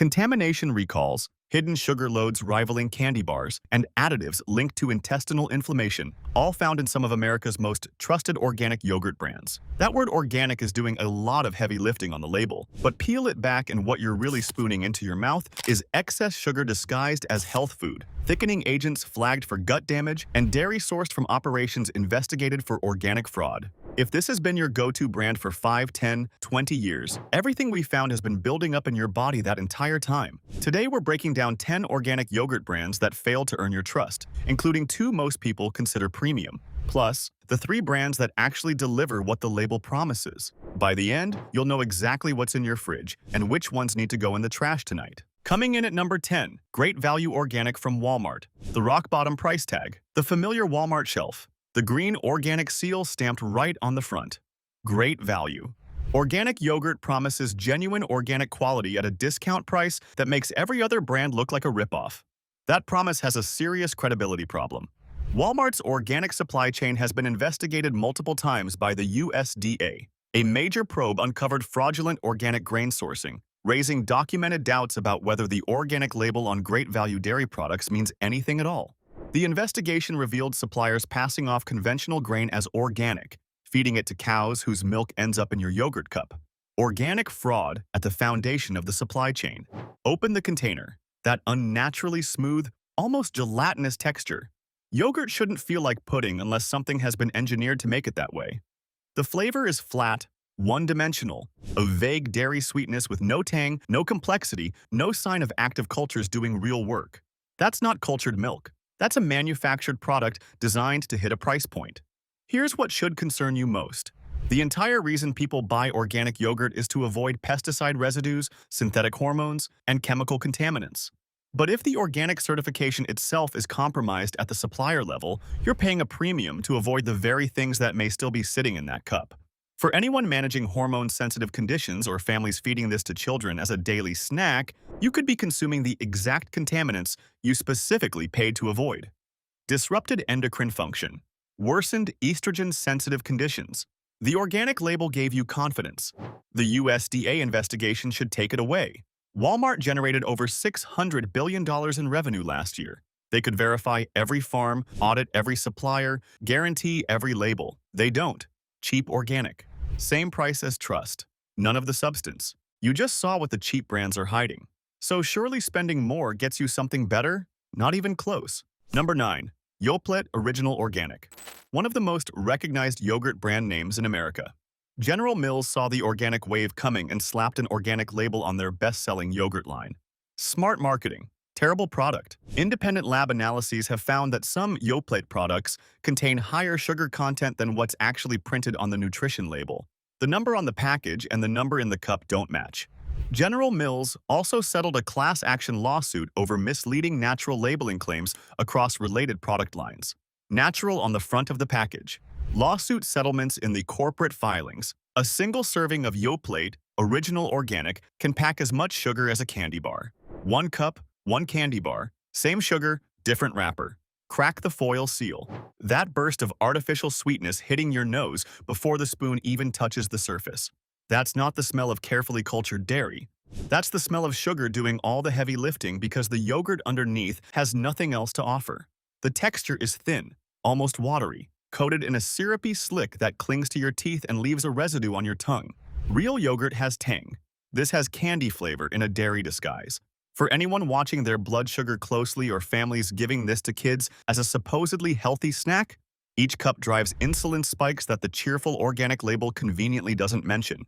Contamination recalls, hidden sugar loads rivaling candy bars, and additives linked to intestinal inflammation, all found in some of America's most trusted organic yogurt brands. That word organic is doing a lot of heavy lifting on the label, but peel it back and what you're really spooning into your mouth is excess sugar disguised as health food, thickening agents flagged for gut damage, and dairy sourced from operations investigated for organic fraud. If this has been your go-to brand for 5, 10, 20 years, everything we found has been building up in your body that entire time. Today we're breaking down 10 organic yogurt brands that failed to earn your trust, including 2 most people consider premium, plus the 3 brands that actually deliver what the label promises. By the end, you'll know exactly what's in your fridge and which ones need to go in the trash tonight. Coming in at number 10, Great Value Organic from Walmart. The rock-bottom price tag. The familiar Walmart shelf. The green organic seal stamped right on the front. Great value. Organic yogurt promises genuine organic quality at a discount price that makes every other brand look like a ripoff. That promise has a serious credibility problem. Walmart's organic supply chain has been investigated multiple times by the USDA. A major probe uncovered fraudulent organic grain sourcing, raising documented doubts about whether the organic label on Great Value dairy products means anything at all. The investigation revealed suppliers passing off conventional grain as organic, feeding it to cows whose milk ends up in your yogurt cup. Organic fraud at the foundation of the supply chain. Open the container. That unnaturally smooth, almost gelatinous texture. Yogurt shouldn't feel like pudding unless something has been engineered to make it that way. The flavor is flat, one-dimensional, a vague dairy sweetness with no tang, no complexity, no sign of active cultures doing real work. That's not cultured milk. That's a manufactured product designed to hit a price point. Here's what should concern you most. The entire reason people buy organic yogurt is to avoid pesticide residues, synthetic hormones, and chemical contaminants. But if the organic certification itself is compromised at the supplier level, you're paying a premium to avoid the very things that may still be sitting in that cup. For anyone managing hormone-sensitive conditions or families feeding this to children as a daily snack, you could be consuming the exact contaminants you specifically paid to avoid. Disrupted endocrine function. Worsened estrogen-sensitive conditions. The organic label gave you confidence. The USDA investigation should take it away. Walmart generated over $600 billion in revenue last year. They could verify every farm, audit every supplier, guarantee every label. They don't. Cheap organic. Same price as trust. None of the substance. You just saw what the cheap brands are hiding. So surely spending more gets you something better? Not even close. Number 9. Yoplait Original Organic. One of the most recognized yogurt brand names in America. General Mills saw the organic wave coming and slapped an organic label on their best-selling yogurt line. Smart marketing. Terrible product. Independent lab analyses have found that some Yoplait products contain higher sugar content than what's actually printed on the nutrition label. The number on the package and the number in the cup don't match. General Mills also settled a class action lawsuit over misleading natural labeling claims across related product lines. Natural on the front of the package. Lawsuit settlements in the corporate filings. A single serving of Yoplait Original Organic can pack as much sugar as a candy bar. 1 cup, 1 candy bar, same sugar, different wrapper. Crack the foil seal. That burst of artificial sweetness hitting your nose before the spoon even touches the surface. That's not the smell of carefully cultured dairy. That's the smell of sugar doing all the heavy lifting because the yogurt underneath has nothing else to offer. The texture is thin, almost watery, coated in a syrupy slick that clings to your teeth and leaves a residue on your tongue. Real yogurt has tang. This has candy flavor in a dairy disguise. For anyone watching their blood sugar closely or families giving this to kids as a supposedly healthy snack, each cup drives insulin spikes that the cheerful organic label conveniently doesn't mention.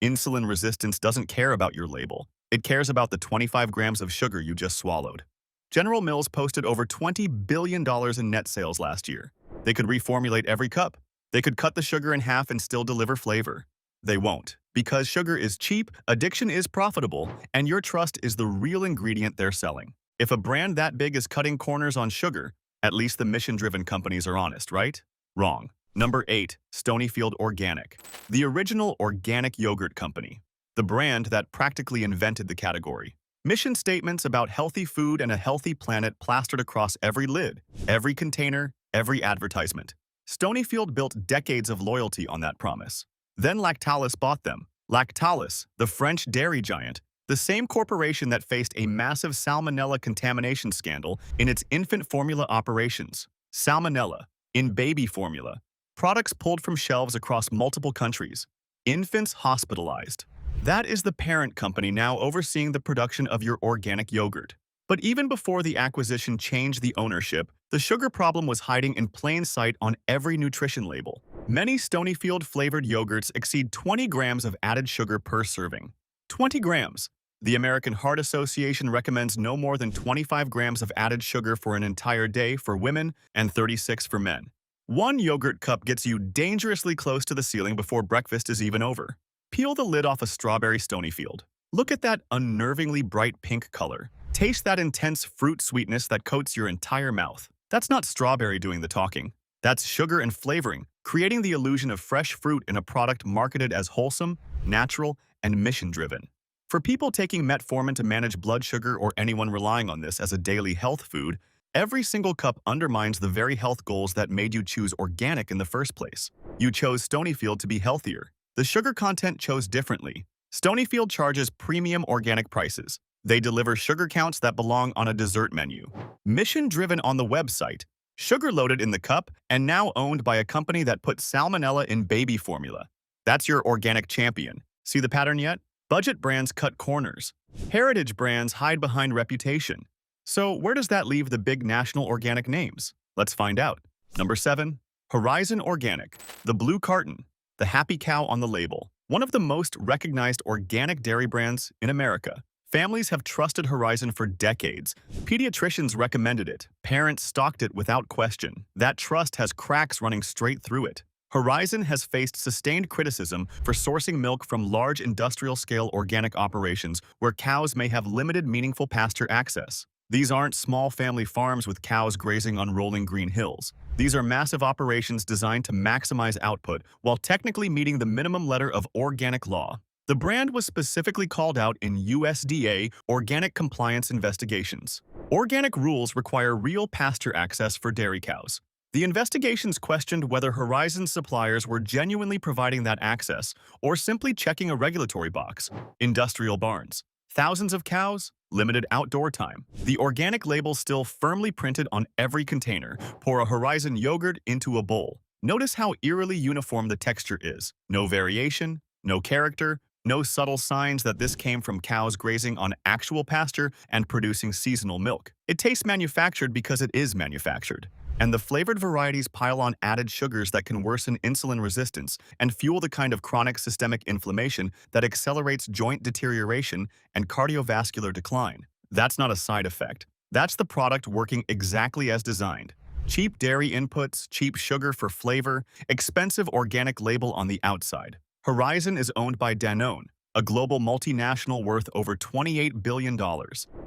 Insulin resistance doesn't care about your label. It cares about the 25 grams of sugar you just swallowed. General Mills posted over $20 billion in net sales last year. They could reformulate every cup. They could cut the sugar in half and still deliver flavor. They won't. Because sugar is cheap, addiction is profitable, and your trust is the real ingredient they're selling. If a brand that big is cutting corners on sugar, at least the mission-driven companies are honest, right? Wrong. Number 8. Stonyfield Organic. The original organic yogurt company. The brand that practically invented the category. Mission statements about healthy food and a healthy planet plastered across every lid, every container, every advertisement. Stonyfield built decades of loyalty on that promise. Then Lactalis bought them. Lactalis, the French dairy giant, The same corporation that faced a massive salmonella contamination scandal in its infant formula operations. Salmonella in baby formula. Products pulled from shelves across multiple countries. Infants hospitalized. That is the parent company now overseeing the production of your organic yogurt. But even before the acquisition changed the ownership, the sugar problem was hiding in plain sight on every nutrition label. Many Stonyfield flavored yogurts exceed 20 grams of added sugar per serving. 20 grams. The American Heart Association recommends no more than 25 grams of added sugar for an entire day for women and 36 for men. One yogurt cup gets you dangerously close to the ceiling before breakfast is even over. Peel the lid off a strawberry Stonyfield. Look at that unnervingly bright pink color. Taste that intense fruit sweetness that coats your entire mouth. That's not strawberry doing the talking. That's sugar and flavoring, creating the illusion of fresh fruit in a product marketed as wholesome, natural, and mission-driven. For people taking metformin to manage blood sugar or anyone relying on this as a daily health food, every single cup undermines the very health goals that made you choose organic in the first place. You chose Stonyfield to be healthier. The sugar content chose differently. Stonyfield charges premium organic prices. They deliver sugar counts that belong on a dessert menu. Mission-driven on the website, sugar-loaded in the cup, and now owned by a company that put salmonella in baby formula. That's your organic champion. See the pattern yet? Budget brands cut corners. Heritage brands hide behind reputation. So where does that leave the big national organic names? Let's find out. Number 7. Horizon Organic. The blue carton. The happy cow on the label. One of the most recognized organic dairy brands in America. Families have trusted Horizon for decades. Pediatricians recommended it. Parents stocked it without question. That trust has cracks running straight through it. Horizon has faced sustained criticism for sourcing milk from large industrial-scale organic operations where cows may have limited meaningful pasture access. These aren't small family farms with cows grazing on rolling green hills. These are massive operations designed to maximize output while technically meeting the minimum letter of organic law. The brand was specifically called out in USDA organic compliance investigations. Organic rules require real pasture access for dairy cows. The investigations questioned whether Horizon's suppliers were genuinely providing that access or simply checking a regulatory box. Industrial barns. Thousands of cows, limited outdoor time. The organic label still firmly printed on every container. Pour a Horizon yogurt into a bowl. Notice how eerily uniform the texture is. No variation, no character, no subtle signs that this came from cows grazing on actual pasture and producing seasonal milk. It tastes manufactured because it is manufactured. And the flavored varieties pile on added sugars that can worsen insulin resistance and fuel the kind of chronic systemic inflammation that accelerates joint deterioration and cardiovascular decline. That's not a side effect. That's the product working exactly as designed. Cheap dairy inputs, cheap sugar for flavor, expensive organic label on the outside. Horizon is owned by Dannon, a global multinational worth over $28 billion.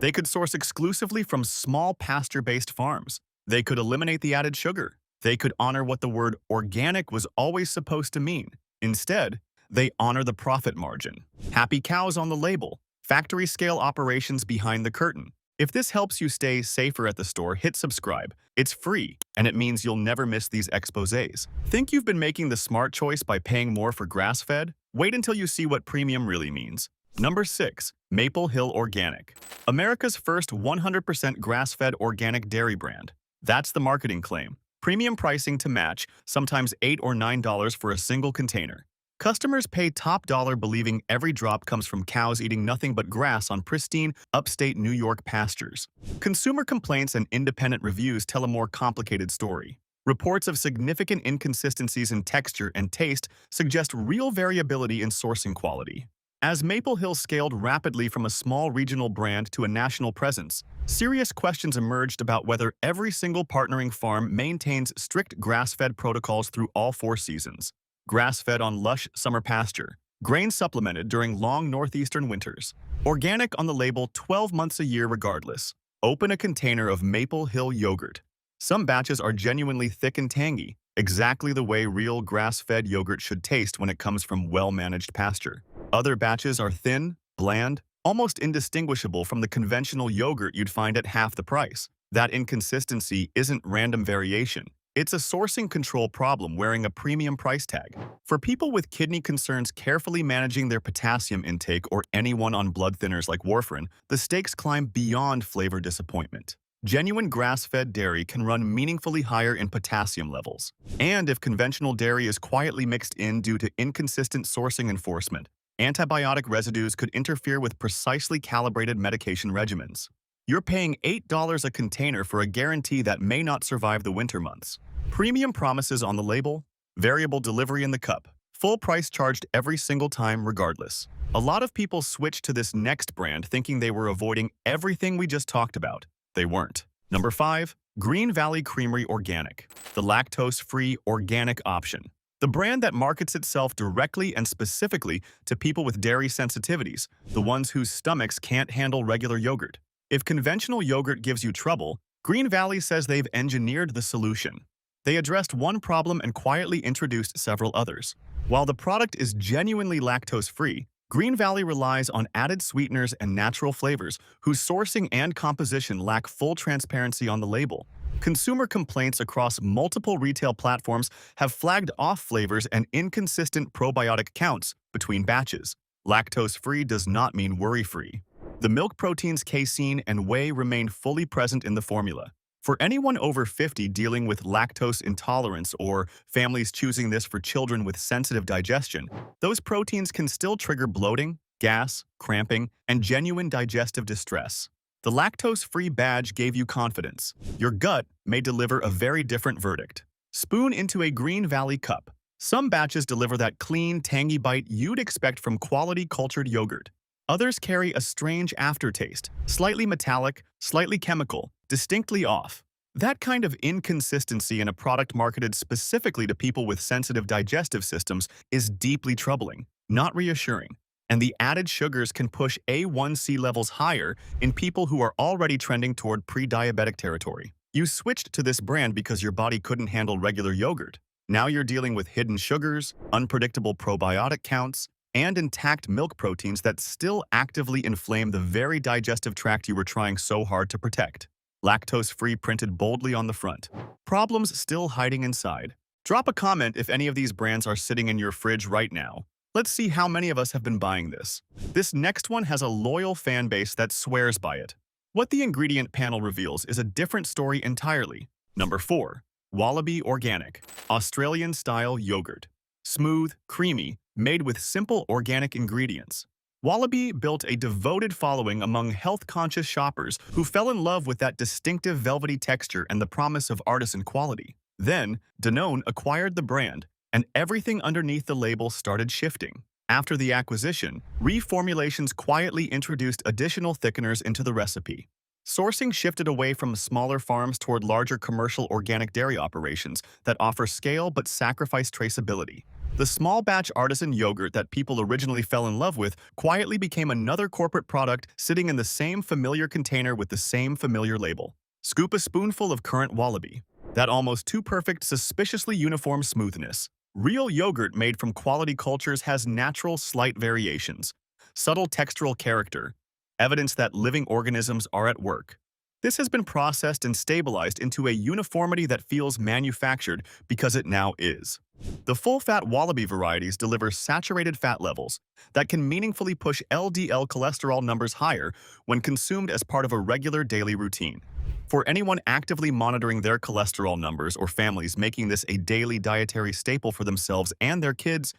They could source exclusively from small pasture-based farms. They could eliminate the added sugar. They could honor what the word organic was always supposed to mean. Instead, they honor the profit margin. Happy cows on the label. Factory-scale operations behind the curtain. If this helps you stay safer at the store, hit subscribe. It's free, and it means you'll never miss these exposés. Think you've been making the smart choice by paying more for grass-fed? Wait until you see what premium really means. Number 6. Maple Hill Organic. America's first 100% grass-fed organic dairy brand. That's the marketing claim. Premium pricing to match, sometimes $8 or $9 for a single container. Customers pay top dollar believing every drop comes from cows eating nothing but grass on pristine, upstate New York pastures. Consumer complaints and independent reviews tell a more complicated story. Reports of significant inconsistencies in texture and taste suggest real variability in sourcing quality. As Maple Hill scaled rapidly from a small regional brand to a national presence, serious questions emerged about whether every single partnering farm maintains strict grass-fed protocols through all 4 seasons. Grass-fed on lush summer pasture, grain supplemented during long northeastern winters, organic on the label 12 months a year regardless. Open a container of Maple Hill yogurt. Some batches are genuinely thick and tangy, exactly the way real grass-fed yogurt should taste when it comes from well-managed pasture. Other batches are thin, bland, almost indistinguishable from the conventional yogurt you'd find at half the price. That inconsistency isn't random variation. It's a sourcing control problem wearing a premium price tag. For people with kidney concerns carefully managing their potassium intake or anyone on blood thinners like warfarin, the stakes climb beyond flavor disappointment. Genuine grass-fed dairy can run meaningfully higher in potassium levels. And if conventional dairy is quietly mixed in due to inconsistent sourcing enforcement, antibiotic residues could interfere with precisely calibrated medication regimens. You're paying $8 a container for a guarantee that may not survive the winter months. Premium promises on the label, variable delivery in the cup, full price charged every single time regardless. A lot of people switch to this next brand thinking they were avoiding everything we just talked about. They weren't. Number 5. Green Valley Creamery Organic, the lactose-free organic option. The brand that markets itself directly and specifically to people with dairy sensitivities, the ones whose stomachs can't handle regular yogurt. If conventional yogurt gives you trouble, Green Valley says they've engineered the solution. They addressed one problem and quietly introduced several others. While the product is genuinely lactose-free, Green Valley relies on added sweeteners and natural flavors whose sourcing and composition lack full transparency on the label. Consumer complaints across multiple retail platforms have flagged off flavors and inconsistent probiotic counts between batches. Lactose-free does not mean worry-free. The milk proteins casein and whey remain fully present in the formula. For anyone over 50 dealing with lactose intolerance or families choosing this for children with sensitive digestion, those proteins can still trigger bloating, gas, cramping, and genuine digestive distress. The lactose-free badge gave you confidence. Your gut may deliver a very different verdict. Spoon into a Green Valley cup. Some batches deliver that clean, tangy bite you'd expect from quality cultured yogurt. Others carry a strange aftertaste, slightly metallic, slightly chemical, distinctly off. That kind of inconsistency in a product marketed specifically to people with sensitive digestive systems is deeply troubling, not reassuring. And the added sugars can push A1C levels higher in people who are already trending toward pre-diabetic territory. You switched to this brand because your body couldn't handle regular yogurt. Now you're dealing with hidden sugars, unpredictable probiotic counts, and intact milk proteins that still actively inflame the very digestive tract you were trying so hard to protect. Lactose-free printed boldly on the front. Problems still hiding inside. Drop a comment if any of these brands are sitting in your fridge right now. Let's see how many of us have been buying this. This next one has a loyal fan base that swears by it. What the ingredient panel reveals is a different story entirely. Number 4. Wallaby Organic, Australian-style yogurt. Smooth, creamy, made with simple organic ingredients. Wallaby built a devoted following among health-conscious shoppers who fell in love with that distinctive velvety texture and the promise of artisan quality. Then, Dannon acquired the brand, and everything underneath the label started shifting. After the acquisition, reformulations quietly introduced additional thickeners into the recipe. Sourcing shifted away from smaller farms toward larger commercial organic dairy operations that offer scale but sacrifice traceability. The small batch artisan yogurt that people originally fell in love with quietly became another corporate product sitting in the same familiar container with the same familiar label. Scoop a spoonful of current Wallaby. That almost too perfect, suspiciously uniform smoothness. Real yogurt made from quality cultures has natural, slight variations, subtle textural character, evidence that living organisms are at work. This has been processed and stabilized into a uniformity that feels manufactured because it now is. The full-fat Wallaby varieties deliver saturated fat levels that can meaningfully push LDL cholesterol numbers higher when consumed as part of a regular daily routine. For anyone actively monitoring their cholesterol numbers or families making this a daily dietary staple for themselves and their kids,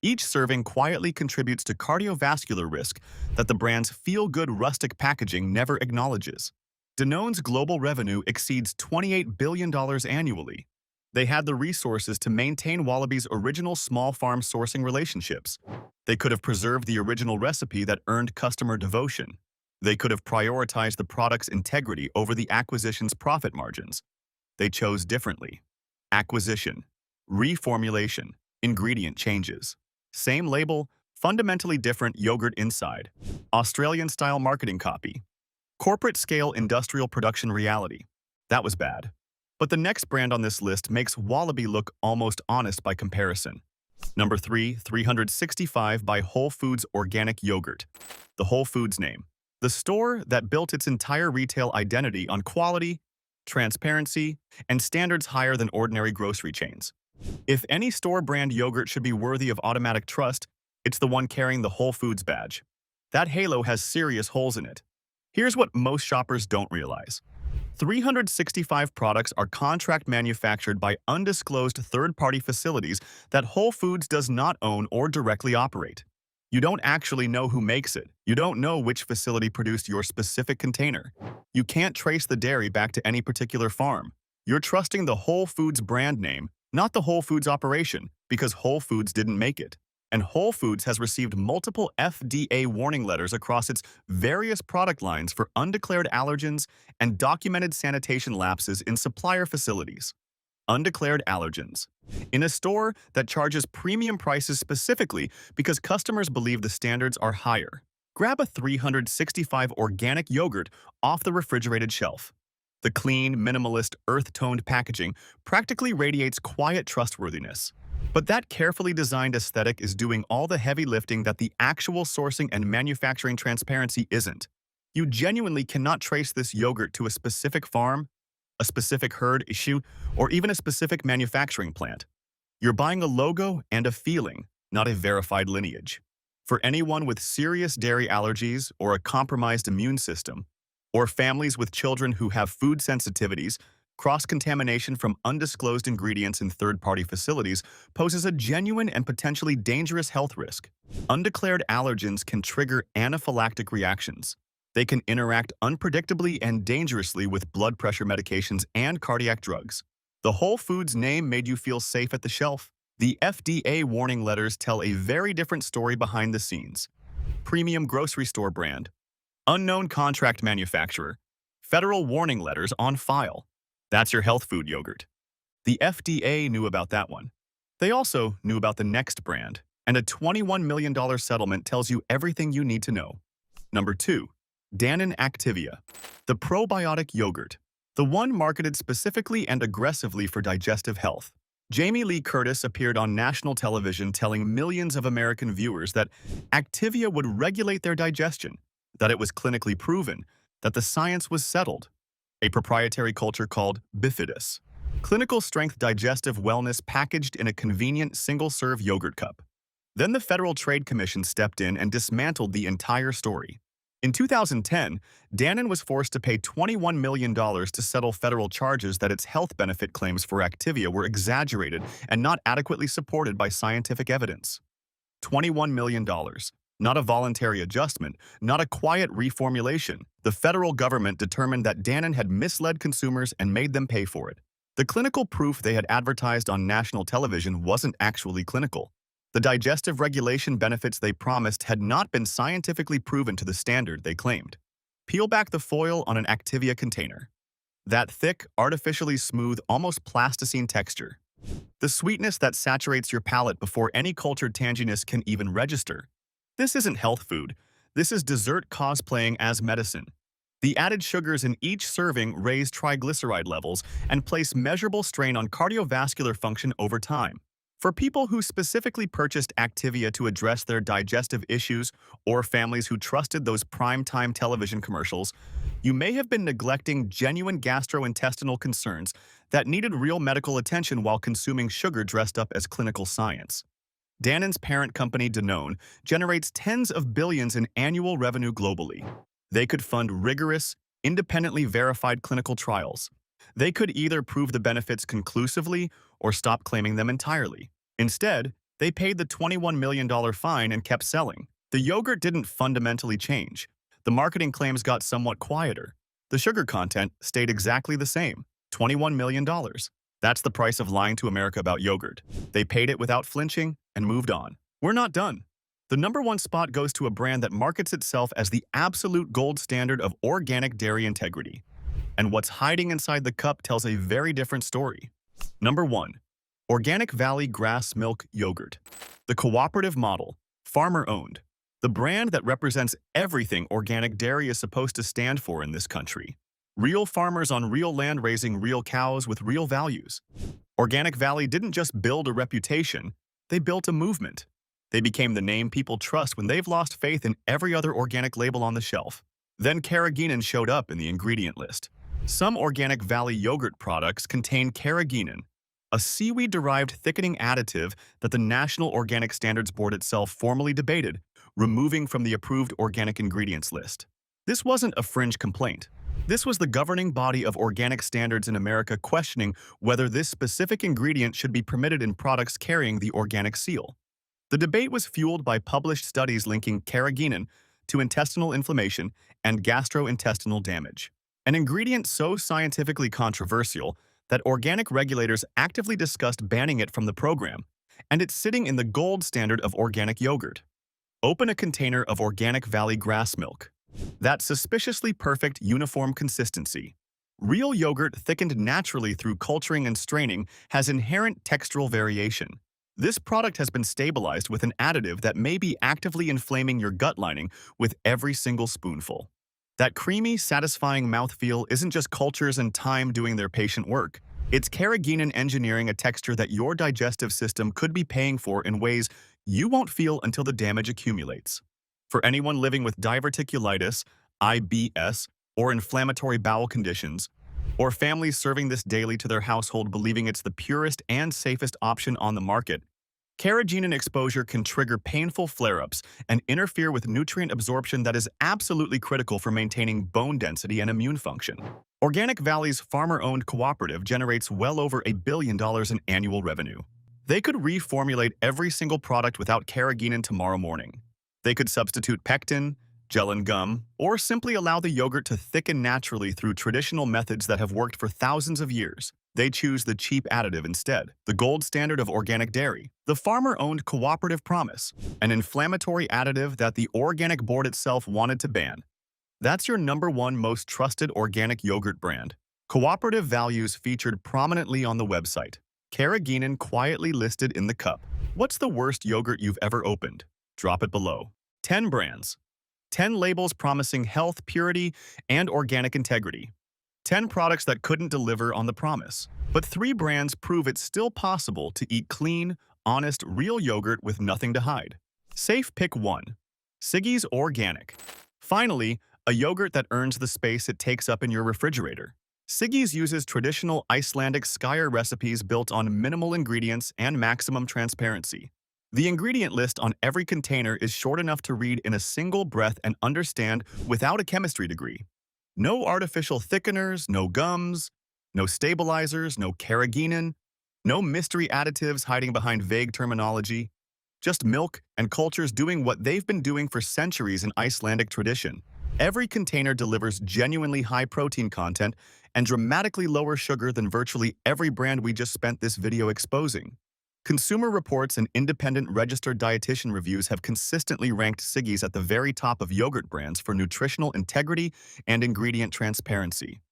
each serving quietly contributes to cardiovascular risk that the brand's feel-good rustic packaging never acknowledges. Dannon's global revenue exceeds $28 billion annually. They had the resources to maintain Wallaby's original small farm sourcing relationships. They could have preserved the original recipe that earned customer devotion. They could have prioritized the product's integrity over the acquisition's profit margins. They chose differently. Acquisition, reformulation, ingredient changes. Same label, fundamentally different yogurt inside. Australian-style marketing copy. Corporate-scale industrial production reality. That was bad. But the next brand on this list makes Wallaby look almost honest by comparison. Number 3, 365 by Whole Foods Organic Yogurt. The Whole Foods name. The store that built its entire retail identity on quality, transparency, and standards higher than ordinary grocery chains. If any store-brand yogurt should be worthy of automatic trust, it's the one carrying the Whole Foods badge. That halo has serious holes in it. Here's what most shoppers don't realize. 365 products are contract manufactured by undisclosed third-party facilities that Whole Foods does not own or directly operate. You don't actually know who makes it. You don't know which facility produced your specific container. You can't trace the dairy back to any particular farm. You're trusting the Whole Foods brand name, not the Whole Foods operation, because Whole Foods didn't make it. And Whole Foods has received multiple FDA warning letters across its various product lines for undeclared allergens and documented sanitation lapses in supplier facilities. Undeclared allergens. In a store that charges premium prices specifically because customers believe the standards are higher. Grab a 365 organic yogurt off the refrigerated shelf. The clean, minimalist, earth-toned packaging practically radiates quiet trustworthiness. But that carefully designed aesthetic is doing all the heavy lifting that the actual sourcing and manufacturing transparency isn't. You genuinely cannot trace this yogurt to a specific farm, a specific herd issue, or even a specific manufacturing plant. You're buying a logo and a feeling, not a verified lineage. For anyone with serious dairy allergies or a compromised immune system, or families with children who have food sensitivities, cross-contamination from undisclosed ingredients in third-party facilities poses a genuine and potentially dangerous health risk. Undeclared allergens can trigger anaphylactic reactions. They can interact unpredictably and dangerously with blood pressure medications and cardiac drugs. The Whole Foods name made you feel safe at the shelf. The FDA warning letters tell a very different story behind the scenes. Premium grocery store brand. Unknown contract manufacturer. Federal warning letters on file. That's your health food yogurt. The FDA knew about that one. They also knew about the next brand, and a $21 million settlement tells you everything you need to know. Number 2. Dannon Activia, the probiotic yogurt, the one marketed specifically and aggressively for digestive health. Jamie Lee Curtis appeared on national television telling millions of American viewers that Activia would regulate their digestion, that it was clinically proven, that the science was settled. A proprietary culture called bifidus. Clinical-strength digestive wellness packaged in a convenient single-serve yogurt cup. Then the Federal Trade Commission stepped in and dismantled the entire story. In 2010, Dannon was forced to pay $21 million to settle federal charges that its health benefit claims for Activia were exaggerated and not adequately supported by scientific evidence. $21 million. Not a voluntary adjustment, not a quiet reformulation. The federal government determined that Dannon had misled consumers and made them pay for it. The clinical proof they had advertised on national television wasn't actually clinical. The digestive regulation benefits they promised had not been scientifically proven to the standard they claimed. Peel back the foil on an Activia container. That thick, artificially smooth, almost plasticine texture. The sweetness that saturates your palate before any cultured tanginess can even register. This isn't health food. This is dessert cosplaying as medicine. The added sugars in each serving raise triglyceride levels and place measurable strain on cardiovascular function over time. For people who specifically purchased Activia to address their digestive issues or families who trusted those prime-time television commercials, you may have been neglecting genuine gastrointestinal concerns that needed real medical attention while consuming sugar dressed up as clinical science. Dannon's parent company, Danone, generates tens of billions in annual revenue globally. They could fund rigorous, independently verified clinical trials. They could either prove the benefits conclusively or stop claiming them entirely. Instead, they paid the $21 million fine and kept selling. The yogurt didn't fundamentally change. The marketing claims got somewhat quieter. The sugar content stayed exactly the same, $21 million. That's the price of lying to America about yogurt. They paid it without flinching and moved on. We're not done. The #1 spot goes to a brand that markets itself as the absolute gold standard of organic dairy integrity. And what's hiding inside the cup tells a very different story. Number 1. Organic Valley Grass Milk Yogurt. The cooperative model, farmer-owned. The brand that represents everything organic dairy is supposed to stand for in this country. Real farmers on real land raising real cows with real values. Organic Valley didn't just build a reputation, they built a movement. They became the name people trust when they've lost faith in every other organic label on the shelf. Then carrageenan showed up in the ingredient list. Some Organic Valley yogurt products contain carrageenan, a seaweed-derived thickening additive that the National Organic Standards Board itself formally debated, removing from the approved organic ingredients list. This wasn't a fringe complaint. This was the governing body of organic standards in America questioning whether this specific ingredient should be permitted in products carrying the organic seal. The debate was fueled by published studies linking carrageenan to intestinal inflammation and gastrointestinal damage, an ingredient so scientifically controversial that organic regulators actively discussed banning it from the program, and it's sitting in the gold standard of organic yogurt. Open a container of Organic Valley grass milk. That suspiciously perfect uniform consistency. Real yogurt thickened naturally through culturing and straining has inherent textural variation. This product has been stabilized with an additive that may be actively inflaming your gut lining with every single spoonful. That creamy, satisfying mouthfeel isn't just cultures and time doing their patient work. It's carrageenan engineering a texture that your digestive system could be paying for in ways you won't feel until the damage accumulates. For anyone living with diverticulitis, IBS, or inflammatory bowel conditions, or families serving this daily to their household believing it's the purest and safest option on the market, carrageenan exposure can trigger painful flare-ups and interfere with nutrient absorption that is absolutely critical for maintaining bone density and immune function. Organic Valley's farmer-owned cooperative generates well over $1 billion in annual revenue. They could reformulate every single product without carrageenan tomorrow morning. They could substitute pectin, gel and gum, or simply allow the yogurt to thicken naturally through traditional methods that have worked for thousands of years. They choose the cheap additive instead, the gold standard of organic dairy, the farmer-owned cooperative promise, an inflammatory additive that the Organic Board itself wanted to ban. That's your #1 most trusted organic yogurt brand. Cooperative values featured prominently on the website. Carrageenan quietly listed in the cup. What's the worst yogurt you've ever opened? Drop it below. 10 brands. 10 labels promising health, purity, and organic integrity. 10 products that couldn't deliver on the promise. But 3 brands prove it's still possible to eat clean, honest, real yogurt with nothing to hide. Safe pick 1. Siggy's Organic. Finally, a yogurt that earns the space it takes up in your refrigerator. Siggy's uses traditional Icelandic skyr recipes built on minimal ingredients and maximum transparency. The ingredient list on every container is short enough to read in a single breath and understand without a chemistry degree. No artificial thickeners, no gums, no stabilizers, no carrageenan, no mystery additives hiding behind vague terminology. Just milk and cultures doing what they've been doing for centuries in Icelandic tradition. Every container delivers genuinely high protein content and dramatically lower sugar than virtually every brand we just spent this video exposing. Consumer Reports and independent registered dietitian reviews have consistently ranked Siggy's at the very top of yogurt brands for nutritional integrity and ingredient transparency.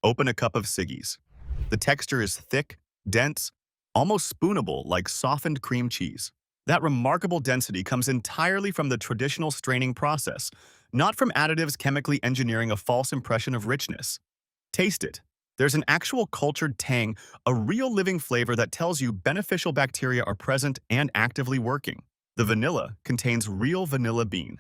Open a cup of Siggy's. The texture is thick, dense, almost spoonable like softened cream cheese. That remarkable density comes entirely from the traditional straining process, not from additives chemically engineering a false impression of richness. Taste it. There's an actual cultured tang, a real living flavor that tells you beneficial bacteria are present and actively working. The vanilla contains real vanilla bean.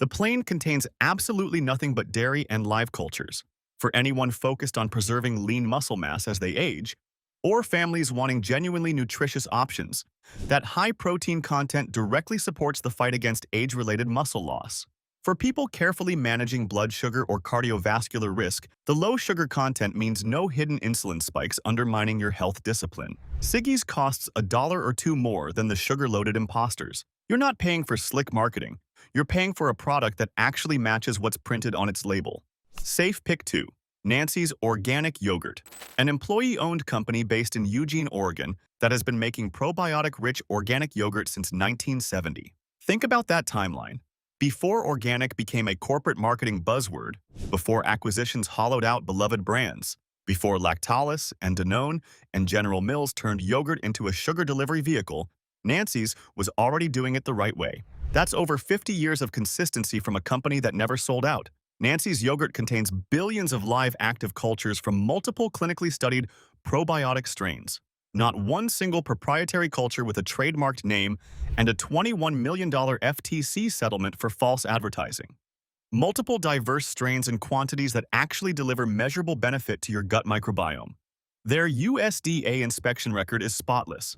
The plain contains absolutely nothing but dairy and live cultures. For anyone focused on preserving lean muscle mass as they age, or families wanting genuinely nutritious options, that high protein content directly supports the fight against age-related muscle loss. For people carefully managing blood sugar or cardiovascular risk, the low sugar content means no hidden insulin spikes undermining your health discipline. Siggy's costs $1 or $2 more than the sugar-loaded imposters. You're not paying for slick marketing. You're paying for a product that actually matches what's printed on its label. Safe pick 2. Nancy's Organic Yogurt, an employee-owned company based in Eugene, Oregon that has been making probiotic-rich organic yogurt since 1970. Think about that timeline. Before organic became a corporate marketing buzzword, before acquisitions hollowed out beloved brands, before Lactalis and Danone and General Mills turned yogurt into a sugar delivery vehicle, Nancy's was already doing it the right way. That's over 50 years of consistency from a company that never sold out. Nancy's yogurt contains billions of live active cultures from multiple clinically studied probiotic strains. Not one single proprietary culture with a trademarked name and a $21 million FTC settlement for false advertising. multiple diverse strains and quantities that actually deliver measurable benefit to your gut microbiome. Their USDA inspection record is spotless.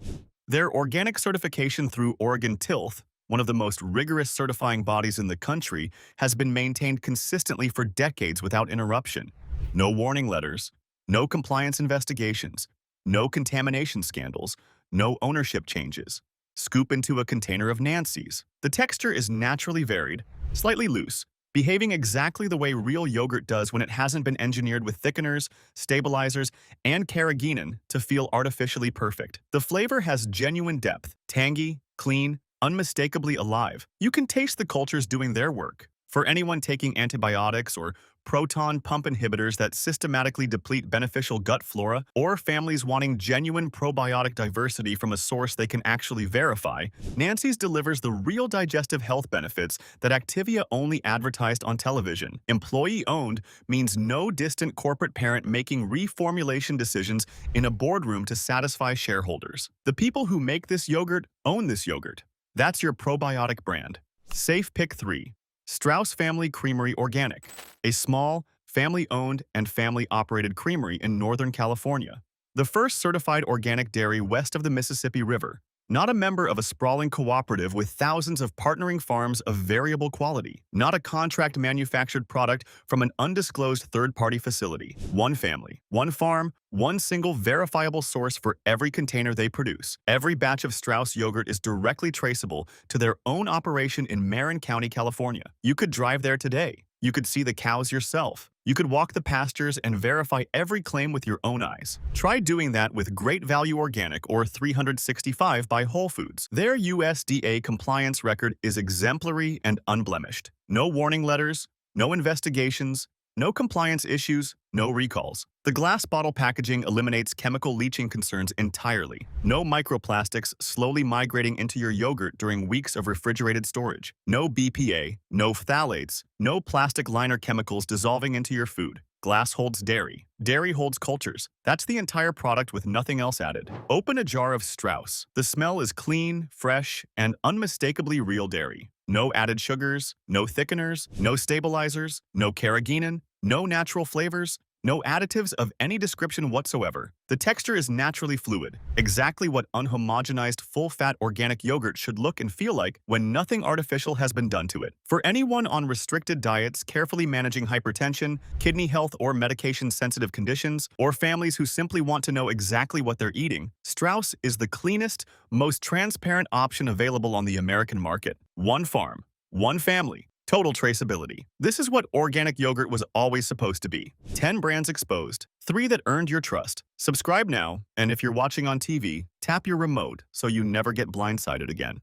Their organic certification through Oregon Tilth, one of the most rigorous certifying bodies in the country, has been maintained consistently for decades without interruption. No warning letters, no compliance investigations, no contamination scandals, no ownership changes. Scoop into a container of Nancy's. The texture is naturally varied, slightly loose, behaving exactly the way real yogurt does when it hasn't been engineered with thickeners, stabilizers, and carrageenan to feel artificially perfect. The flavor has genuine depth, tangy, clean, unmistakably alive. You can taste the cultures doing their work. For anyone taking antibiotics or proton pump inhibitors that systematically deplete beneficial gut flora, or families wanting genuine probiotic diversity from a source they can actually verify, Nancy's delivers the real digestive health benefits that Activia only advertised on television. Employee-owned means no distant corporate parent making reformulation decisions in a boardroom to satisfy shareholders. The people who make this yogurt own this yogurt. That's your probiotic brand. Safe Pick 3. Strauss Family Creamery Organic, a small, family-owned and family-operated creamery in Northern California. The first certified organic dairy west of the Mississippi River, not a member of a sprawling cooperative with thousands of partnering farms of variable quality, not a contract manufactured product from an undisclosed third-party facility. One family, one farm, one single verifiable source for every container they produce. Every batch of Strauss yogurt is directly traceable to their own operation in Marin County, California. You could drive there today. You could see the cows yourself. You could walk the pastures and verify every claim with your own eyes. Try doing that with Great Value Organic or 365 by Whole Foods. Their USDA compliance record is exemplary and unblemished. No warning letters, no investigations, no compliance issues, no recalls. The glass bottle packaging eliminates chemical leaching concerns entirely. No microplastics slowly migrating into your yogurt during weeks of refrigerated storage. No BPA, no phthalates, no plastic liner chemicals dissolving into your food. Glass holds dairy. Dairy holds cultures. That's the entire product with nothing else added. Open a jar of Strauss. The smell is clean, fresh, and unmistakably real dairy. No added sugars, no thickeners, no stabilizers, no carrageenan, no natural flavors, no additives of any description whatsoever. The texture is naturally fluid, exactly what unhomogenized full-fat organic yogurt should look and feel like when nothing artificial has been done to it. For anyone on restricted diets carefully managing hypertension, kidney health, or medication-sensitive conditions, or families who simply want to know exactly what they're eating, Strauss is the cleanest, most transparent option available on the American market. One farm, one family, total traceability. This is what organic yogurt was always supposed to be. 10 brands exposed, 3 that earned your trust. Subscribe now, and if you're watching on TV, tap your remote so you never get blindsided again.